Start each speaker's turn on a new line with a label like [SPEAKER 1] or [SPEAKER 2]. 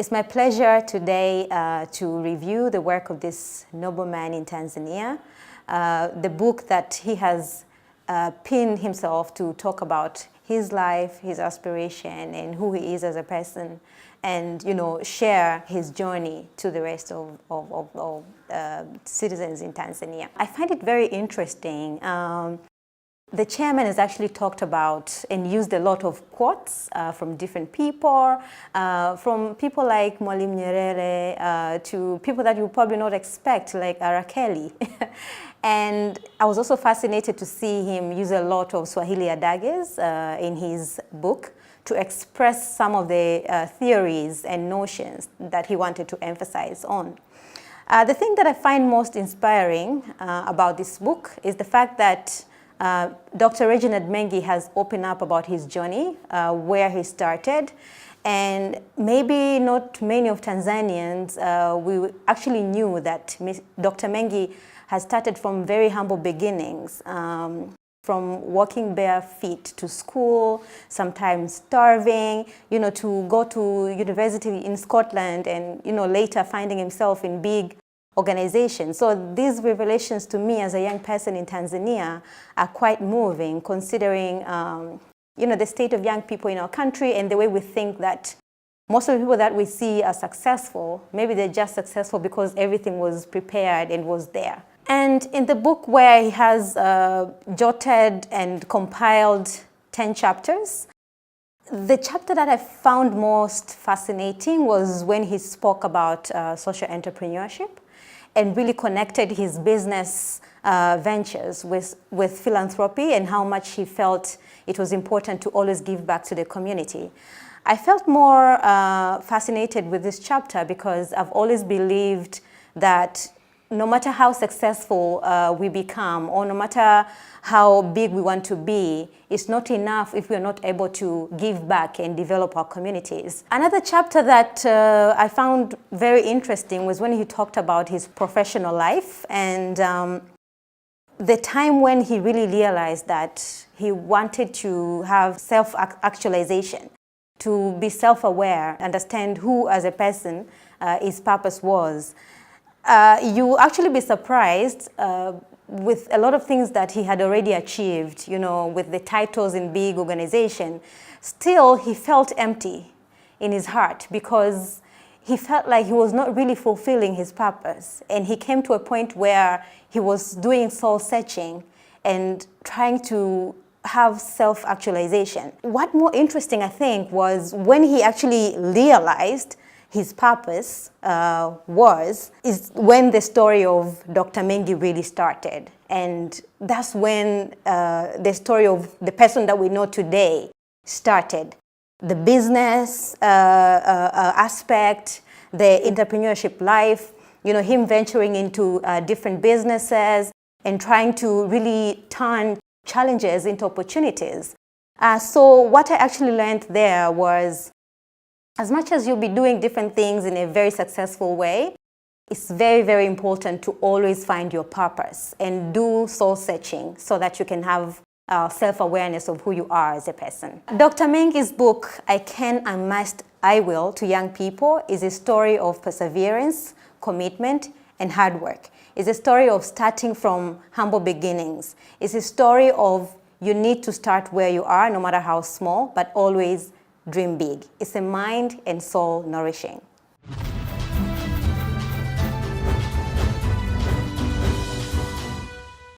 [SPEAKER 1] It's my pleasure today to review the work of this nobleman in Tanzania, the book that he has pinned himself to talk about his life, his aspiration, and who he is as a person, and share his journey to the rest of citizens in Tanzania. I find it very interesting. The chairman has actually talked about and used a lot of quotes from different people, from people like Mwalimu Nyerere to people that you probably not expect, like Arakeli. And I was also fascinated to see him use a lot of Swahili adages in his book to express some of the theories and notions that he wanted to emphasize on. The thing that I find most inspiring about this book is the fact that Dr. Reginald Mengi has opened up about his journey, where he started, and maybe not many of Tanzanians, we actually knew that Dr. Mengi has started from very humble beginnings, from walking bare feet to school, sometimes starving, to go to university in Scotland and, later finding himself in big organization. So these revelations to me as a young person in Tanzania are quite moving, considering the state of young people in our country and the way we think that most of the people that we see are successful, maybe they're just successful because everything was prepared and was there. And in the book where he has jotted and compiled 10 chapters, the chapter that I found most fascinating was when he spoke about social entrepreneurship and really connected his business ventures with philanthropy and how much he felt it was important to always give back to the community. I felt more fascinated with this chapter because I've always believed that no matter how successful we become, or no matter how big we want to be, it's not enough if we're not able to give back and develop our communities. Another chapter that I found very interesting was when he talked about his professional life and the time when he really realized that he wanted to have self-actualization, to be self-aware, understand who as a person his purpose was. You actually be surprised with a lot of things that he had already achieved, with the titles in big organization. Still, he felt empty in his heart because he felt like he was not really fulfilling his purpose. And he came to a point where he was doing soul searching and trying to have self-actualization. What more interesting, I think, was when he actually realized his purpose is when the story of Dr. Mengi really started. And that's when the story of the person that we know today started. The business aspect, the entrepreneurship life, him venturing into different businesses and trying to really turn challenges into opportunities. So what I actually learned there was, as much as you'll be doing different things in a very successful way, it's very, very important to always find your purpose and do soul searching so that you can have self-awareness of who you are as a person. Dr. Mengi's book, I Can, I Must, I Will, to young people is a story of perseverance, commitment, and hard work. It's a story of starting from humble beginnings. It's a story of you need to start where you are, no matter how small, but always dream big. It's a mind and soul nourishing.